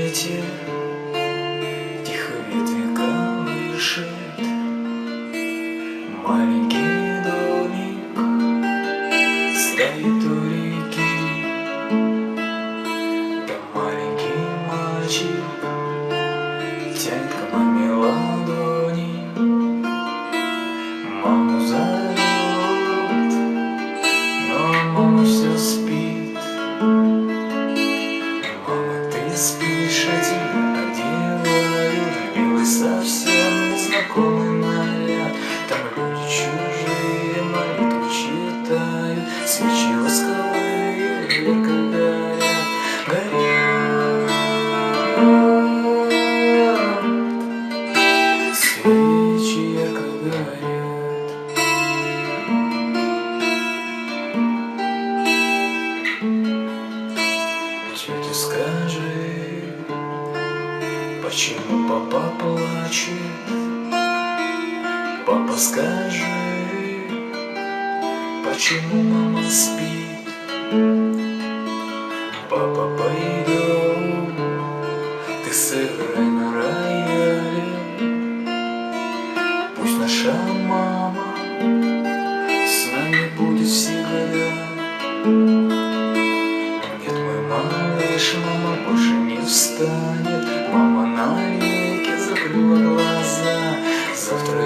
рассвете тихо ветви колышет маленький домик, стоит у реки. Там маленький мальчик тянет к маме ладони, маму зовет, но мама все спит. Мама, ты спишь один, а где вают белый совсем незнакомый наряд? Там люди чужие молитвы читают, свечи восковые ярко горят, горят. Свечи ярко горят. Тетя, скажи, почему папа плачет? Папа, скажи, почему мама спит? Папа, пойдем, ты сыграй на рояле. Пусть наша мама с нами будет всегда. Нет, мой малыш, мама больше не встанет. Мама навеки закрыла глаза. Завтра